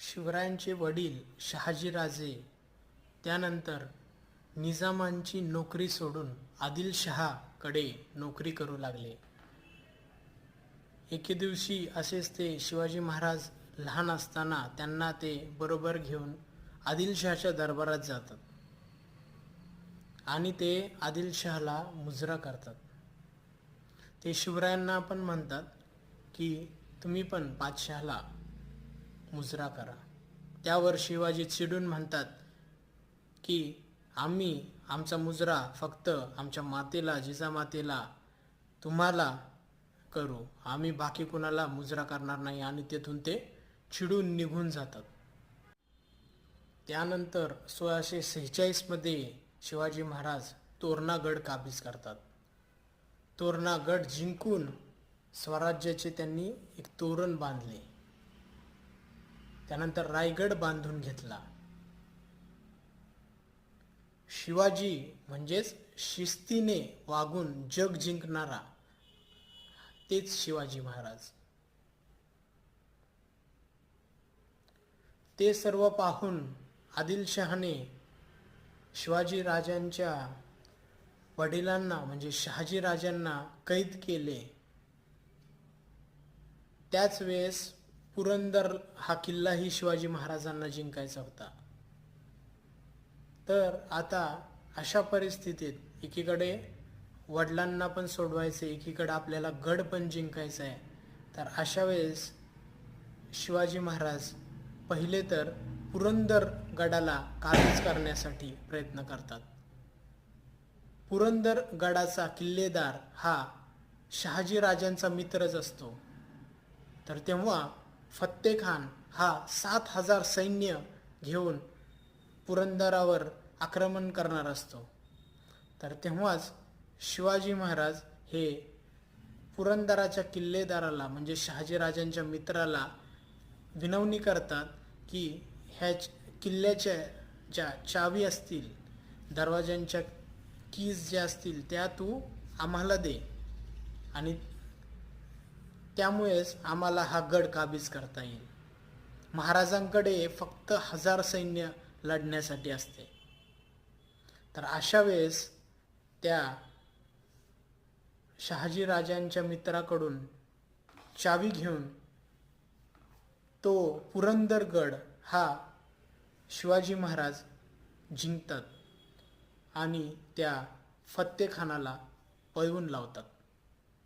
शिवरायांचे वडील शहाजीराजे त्यानंतर निजामांची नोकरी सोडून आदिलशहाकडे नोकरी करू लागले. एके दिवशी असेच ते शिवाजी महाराज लहान असताना त्यांना ते बरोबर घेऊन आदिलशहाच्या दरबारात जातात आणि ते आदिलशहाला मुजरा करतात. ते शिवरायांना पण म्हणतात की तुम्ही पण बादशहाला मुजरा करा. त्यावर शिवाजी चिडून म्हणतात की आम्ही आमचा मुजरा फक्त आमच्या मातेला, जिजामातेला, तुम्हाला करू, आम्ही बाकी कुणाला मुजरा करणार नाही, आणि तेथून ते चिडून निघून जातात. त्यानंतर 1646 मध्ये शिवाजी महाराज तोरणा गड काबीज करतात. तोरणा गड जिंकून स्वराज्याचे त्यांनी एक तोरण बांधले. त्यानंतर रायगड बांधून घेतला. शिवाजी म्हणजेच शिस्तीने वागून जग जिंकणारा, तेच शिवाजी महाराज. ते सर्व पाहून आदिलशहाने शिवाजी राजांच्या वडिलांना म्हणजे शहाजी राजांना कैद केले. त्याच वेळेस पुरंदर हा किल्लाही शिवाजी महाराजांना जिंकायचा होता. तर आता अशा परिस्थितीत एकीकडे वडिलांना पण सोडवायचे, एकीकडे आपल्याला गड पण जिंकायचा आहे. तर अशा वेळेस शिवाजी महाराज पहिले तर पुरंदर गडाला काबीज करण्यासाठी प्रयत्न करतात. पुरंदर गडाचा किल्लेदार हा शहाजी राजांचा मित्रच असतो. तर तेव्हा फत्तेखान हा 7,000 सैन्य घेऊन पुरंदरावर आक्रमण करणार असतो. तर तेव्हाच शिवाजी महाराज हे पुरंदराच्या किल्लेदाराला म्हणजे शहाजी राजांच्या मित्राला विनवणी करतात की ह्या किल्ल्याच्या ज्या चावी असतील, दरवाजांच्या कीज ज्या असतील त्या तू आम्हाला दे, आणि त्यामुळेच आम्हाला हा गड काबीज करता येईल. महाराजांकडे फक्त 1,000 सैन्य लढण्यासाठी असते. तर अशा वेळेस त्या शहाजी राजांच्या मित्राकडून चावी घेऊन तो पुरंदरगड हा शिवाजी महाराज जिंकतात आणि त्या फत्तेखानाला पळवून लावतात.